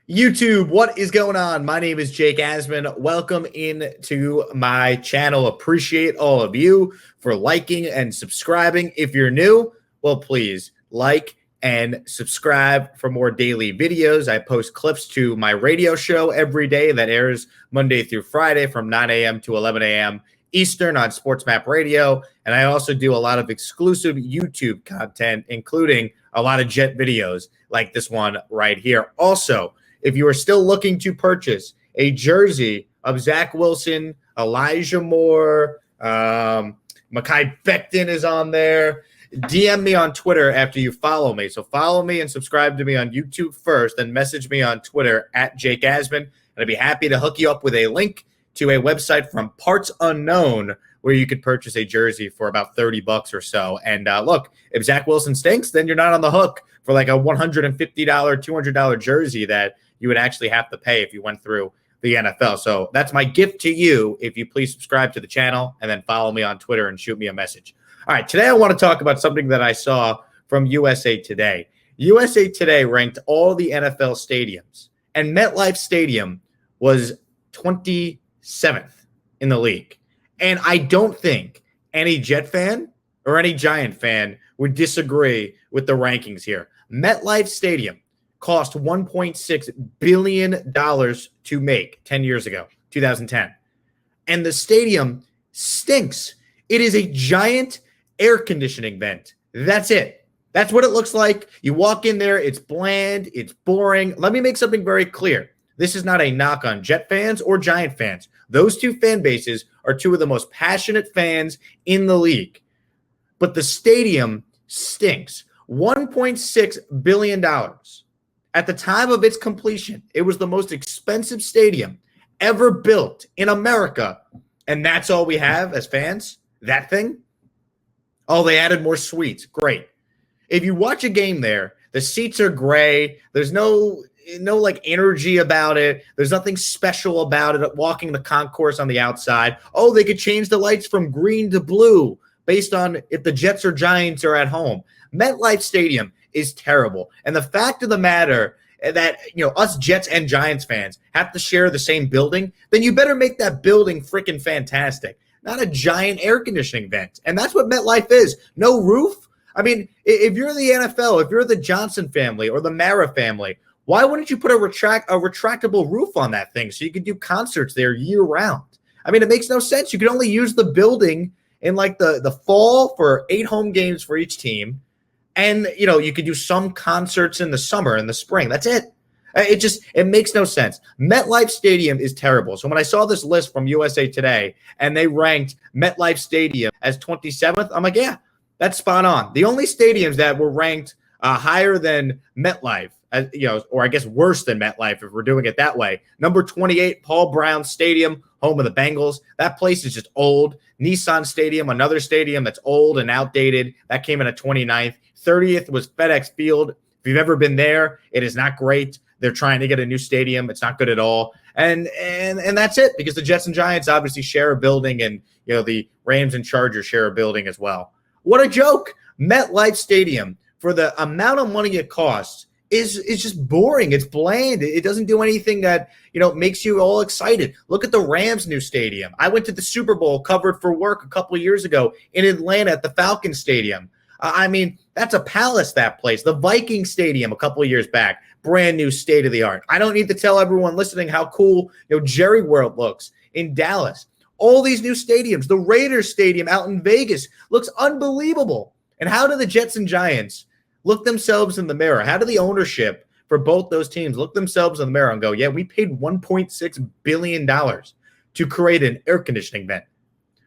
YouTube, what is going on? My name is Jake Asman. Welcome into my channel. Appreciate all of you for liking and subscribing. If you're new, well, please like and subscribe for more daily videos. I post clips to my radio show every day that airs Monday through Friday from 9 a.m. to 11 a.m. Eastern on Sports Map Radio. And I also do a lot of exclusive YouTube content, including a lot of Jet videos like this one right here. Also, if you are still looking to purchase a jersey of Zach Wilson, Elijah Moore, Mekhi Becton is on there, DM me on Twitter after you follow me. So follow me and subscribe to me on YouTube first, then message me on Twitter at Jake Asman, and I'd be happy to hook you up with a link to a website from Parts Unknown where you could purchase a jersey for about $30 or so. And look, if Zach Wilson stinks, then you're not on the hook for like a $150, $200 jersey that you would actually have to pay if you went through the NFL. So that's my gift to you if you please subscribe to the channel and then follow me on Twitter and shoot me a message. All right, today I want to talk about something that I saw from USA Today. USA Today ranked all the NFL stadiums, and MetLife Stadium was 27th in the league. And I don't think any Jet fan or any Giant fan would disagree with the rankings here. MetLife Stadium cost $1.6 billion to make 10 years ago, 2010. And the stadium stinks. It is a giant air conditioning vent. That's it. That's what it looks like. You walk in there, it's bland, it's boring. Let me make something very clear. This is not a knock on Jet fans or Giant fans. Those two fan bases are two of the most passionate fans in the league. But the stadium stinks. $1.6 billion. At the time of its completion, it was the most expensive stadium ever built in America. And that's all we have as fans? That thing? Oh, they added more suites. Great. If you watch a game there, the seats are gray. There's no like energy about it. There's nothing special about it. Walking the concourse on the outside. Oh, they could change the lights from green to blue based on if the Jets or Giants are at home. MetLife Stadium is terrible. And the fact of the matter that, us Jets and Giants fans have to share the same building, then you better make that building freaking fantastic. Not a giant air conditioning vent. And that's what MetLife is. No roof. I mean, if you're the NFL, if you're the Johnson family or the Mara family, why wouldn't you put a retractable roof on that thing so you could do concerts there year round? I mean, it makes no sense. You could only use the building in like the fall for 8 home games for each team. And, you could do some concerts in the summer and the spring. That's it. It makes no sense. MetLife Stadium is terrible. So when I saw this list from USA Today and they ranked MetLife Stadium as 27th, I'm like, yeah, that's spot on. The only stadiums that were ranked higher than MetLife, or I guess worse than MetLife if we're doing it that way. Number 28, Paul Brown Stadium, home of the Bengals. That place is just old. Nissan Stadium, another stadium that's old and outdated. That came in at 29th. 30th was FedEx Field. If you've ever been there, it is not great. They're trying to get a new stadium. It's not good at all. And that's it, because the Jets and Giants obviously share a building, and the Rams and Chargers share a building as well. What a joke. MetLife Stadium, for the amount of money it costs, is just boring. It's bland. It doesn't do anything that, makes you all excited. Look at the Rams' new stadium. I went to the Super Bowl covered for work a couple of years ago in Atlanta at the Falcons Stadium. I mean, that's a palace, that place. The Viking Stadium a couple of years back, brand new, state of the art. I don't need to tell everyone listening how cool, Jerry World looks in Dallas. All these new stadiums, the Raiders Stadium out in Vegas looks unbelievable. And how do the Jets and Giants look themselves in the mirror? How do the ownership for both those teams look themselves in the mirror and go, yeah, we paid $1.6 billion to create an air conditioning vent?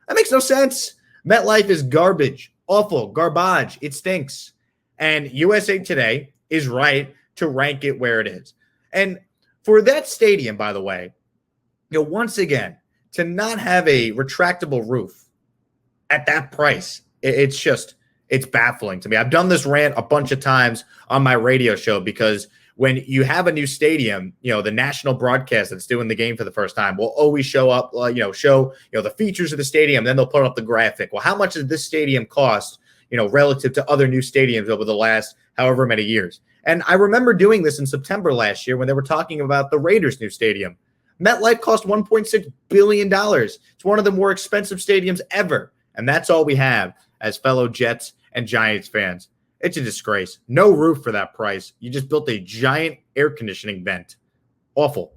That makes no sense. MetLife is garbage. Awful, garbage. It stinks. And USA Today is right to rank it where it is. And for that stadium, by the way, once again, to not have a retractable roof at that price, it's baffling to me. I've done this rant a bunch of times on my radio show, because when you have a new stadium, the national broadcast that's doing the game for the first time will always show up, show the features of the stadium. Then they'll put up the graphic. Well, how much does this stadium cost, relative to other new stadiums over the last however many years. And I remember doing this in September last year when they were talking about the Raiders' new stadium. MetLife cost $1.6 billion. It's one of the more expensive stadiums ever. And that's all we have as fellow Jets and Giants fans. It's a disgrace. No roof for that price. You just built a giant air conditioning vent. Awful.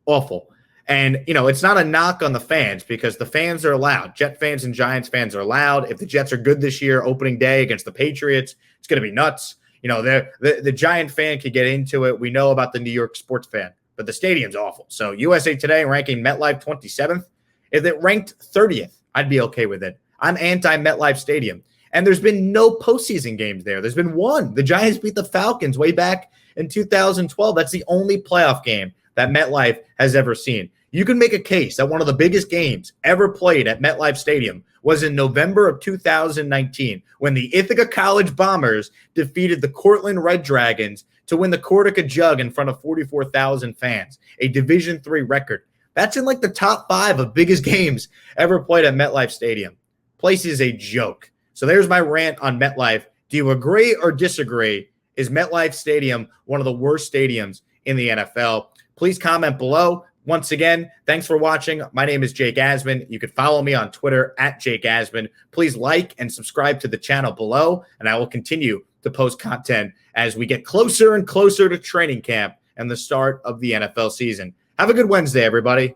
Awful. And, it's not a knock on the fans because the fans are loud. Jet fans and Giants fans are loud. If the Jets are good this year, opening day against the Patriots, it's going to be nuts. The Giant fan could get into it. We know about the New York sports fan, but the stadium's awful. So USA Today ranking MetLife 27th. If it ranked 30th, I'd be okay with it. I'm anti-MetLife Stadium. And there's been no postseason games there. There's been one. The Giants beat the Falcons way back in 2012. That's the only playoff game that MetLife has ever seen. You can make a case that one of the biggest games ever played at MetLife Stadium was in November of 2019 when the Ithaca College Bombers defeated the Cortland Red Dragons to win the Cortica Jug in front of 44,000 fans, a Division III record. That's in the top 5 of biggest games ever played at MetLife Stadium. Place is a joke. So there's my rant on MetLife. Do you agree or disagree? Is MetLife Stadium one of the worst stadiums in the NFL? Please comment below. Once again, thanks for watching. My name is Jake Asman. You can follow me on Twitter at Jake Asman. Please like and subscribe to the channel below, and I will continue to post content as we get closer and closer to training camp and the start of the NFL season. Have a good Wednesday, everybody.